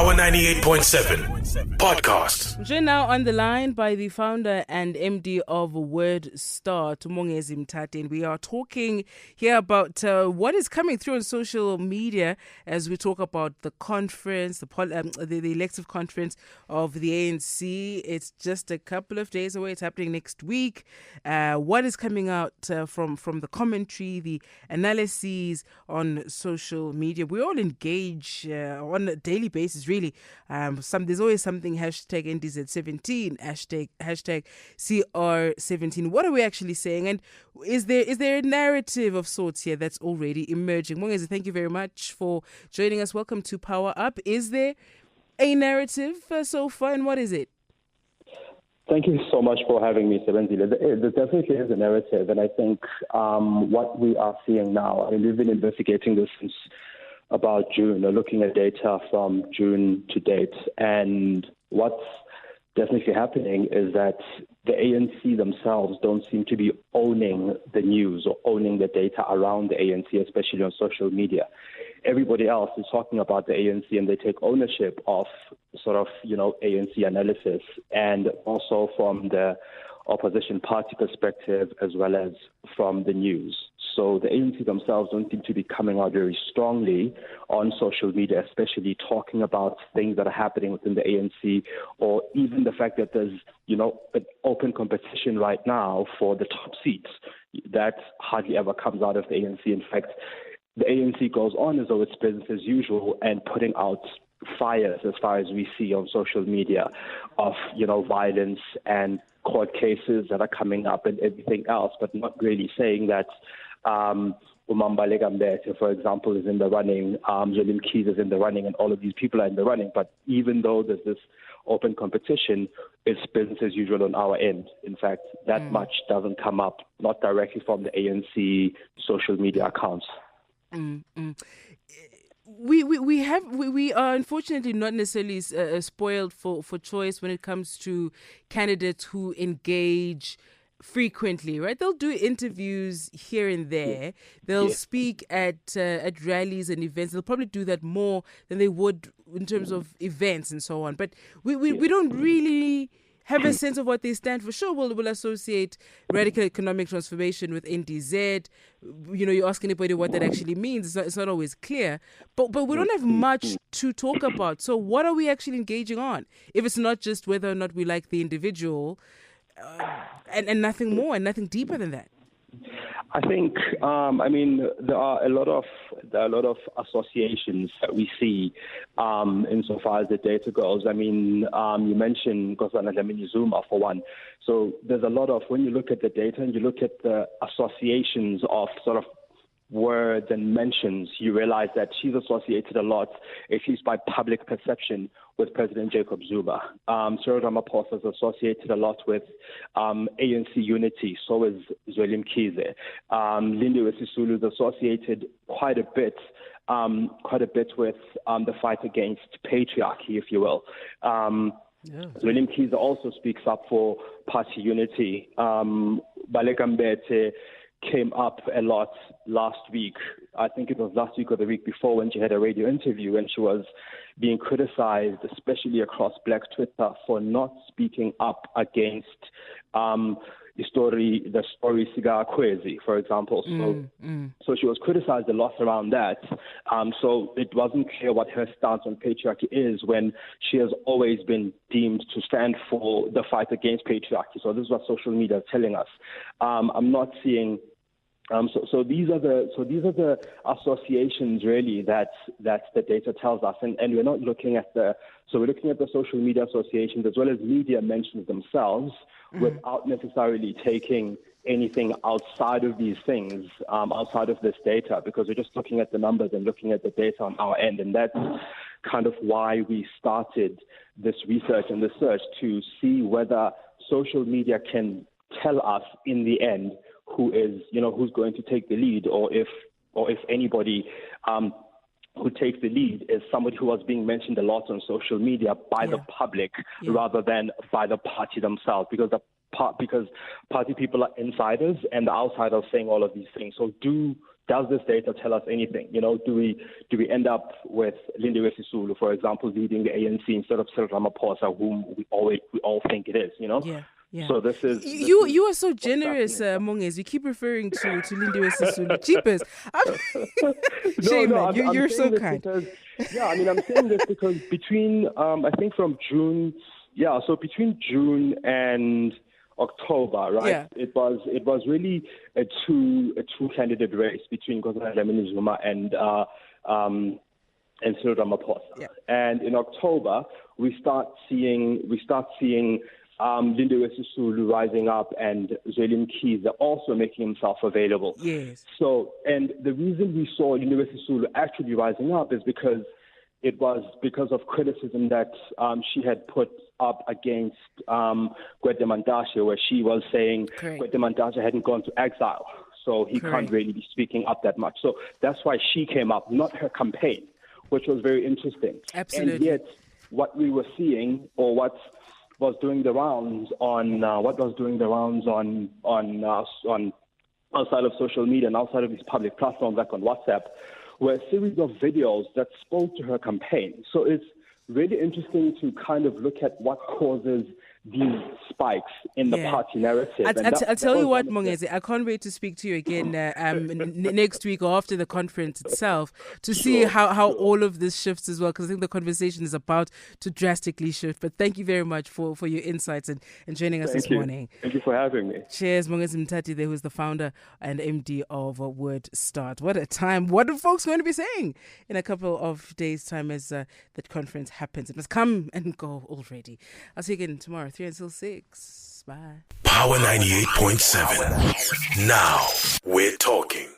Power 98.7 podcast. We're now on the line by the founder and MD of Word Star, Mtati, and we are talking here about what is coming through on social media as we talk about the conference, the elective conference of the ANC. It's just a couple of days away. It's happening next week. What is coming out from the commentary, the analyses on social media? We all engage on a daily basis, really. There's always something hashtag NDZ17, hashtag CR17. What are we actually saying? And is there a narrative of sorts here that's already emerging? Mongezi, thank you very much for joining us. Welcome to Power Up. Is there a narrative so far, and what is it? Thank you so much for having me, Sebenzile. There definitely is a narrative, and I think what we are seeing now, I mean, we've been investigating this since about June, looking at data from June to date, and what's definitely happening is that the ANC themselves don't seem to be owning the news or owning the data around the ANC, especially on social media. Everybody else is talking about the ANC and they take ownership of sort of, ANC analysis, and also from the opposition party perspective as well as from the news. So the ANC themselves don't seem to be coming out very strongly on social media, especially talking about things that are happening within the ANC, or even the fact that there's, an open competition right now for the top seats. That hardly ever comes out of the ANC. In fact, the ANC goes on as though it's business as usual and putting out fires, as far as we see on social media, of, violence and court cases that are coming up and everything else, but not really saying that Umambaleka Mbete, for example, is in the running, Zweli Mkhize is in the running, and all of these people are in the running. But even though there's this open competition, it's business as usual on our end. In fact, that much doesn't come up, not directly from the ANC social media accounts. We are unfortunately not necessarily spoiled for choice when it comes to candidates who engage frequently, right? They'll do interviews here and there. They'll speak at rallies and events. They'll probably do that more than they would in terms of events and so on. But we don't really have a sense of what they stand for. Sure, we'll associate radical economic transformation with NDZ. You ask anybody what that actually means. It's not always clear. But we don't have much to talk about. So what are we actually engaging on? If it's not just whether or not we like the individual, and nothing more and nothing deeper than that. I think, there are a lot of associations that we see insofar as the data goes. You mentioned Nkosana Dlamini-Zuma for one. So there's a lot of, when you look at the data and you look at the associations of sort of words and mentions, you realize that she's associated a lot, at least by public perception, with President Jacob Zuma. Cyril Ramaphosa is associated a lot with ANC unity, so is Zweli Mkhize. Lindiwe Sisulu is associated quite a bit with the fight against patriarchy, if you will. Zweli Mkhize also speaks up for party unity. Baleka Mbete came up a lot last week. I think it was last week or the week before, when she had a radio interview and she was being criticized, especially across Black Twitter, for not speaking up against the story Siga Kwezi, for example. So she was criticized a lot around that. So it wasn't clear what her stance on patriarchy is, when she has always been deemed to stand for the fight against patriarchy. So this is what social media is telling us. I'm not seeing. So these are the associations really that the data tells us, and we're not looking at we're looking at the social media associations as well as media mentions themselves, without necessarily taking anything outside of these things, outside of this data, because we're just looking at the numbers and looking at the data on our end, and that's kind of why we started this research and this search, to see whether social media can tell us in the end who's going to take the lead, or if anybody who takes the lead is somebody who was being mentioned a lot on social media by the public rather than by the party themselves, because party people are insiders and the outsiders saying all of these things. So do does this data tell us anything? Do we end up with Lindiwe Sisulu, for example, leading the ANC instead of Cyril Ramaphosa, whom we all think it is? Yeah. Yeah. So this is you are so generous, Mongezi. You keep referring to Lindiwe Sisulu. Cheapers. Shame, man. You're so kind. Because, I'm saying this because between I think from June, between June and October, right? Yeah. It was really a two candidate race between Nkosazana Dlamini-Zuma and Cyril Ramaphosa. Yeah. And in October, we start seeing Lindiwe Sisulu rising up, and Zweli Mkhize also making himself available. Yes. So, and the reason we saw Lindiwe Sisulu actually rising up is because it was because of criticism that she had put up against Gwede Mantashe, where she was saying Gwede Mantashe hadn't gone to exile, so he can't really be speaking up that much. So that's why she came up, not her campaign, which was very interesting. Absolutely. And yet, what we were seeing, or what was doing the rounds on outside of social media and outside of these public platforms like on WhatsApp, were a series of videos that spoke to her campaign. So it's really interesting to kind of look at what causes these spikes in the party narrative. I'll tell you what, Mongezi, I can't wait to speak to you again next week or after the conference itself to see how all of this shifts as well, because I think the conversation is about to drastically shift. But thank you very much for your insights and joining us this morning. Thank you for having me. Cheers, Mongezi Mtati there, who's the founder and MD of Word Start. What a time. What are folks going to be saying in a couple of days' time as that conference happens? It must come and go already. I'll see you again tomorrow, 3 until 6. Bye. Power 98.7. Now we're talking.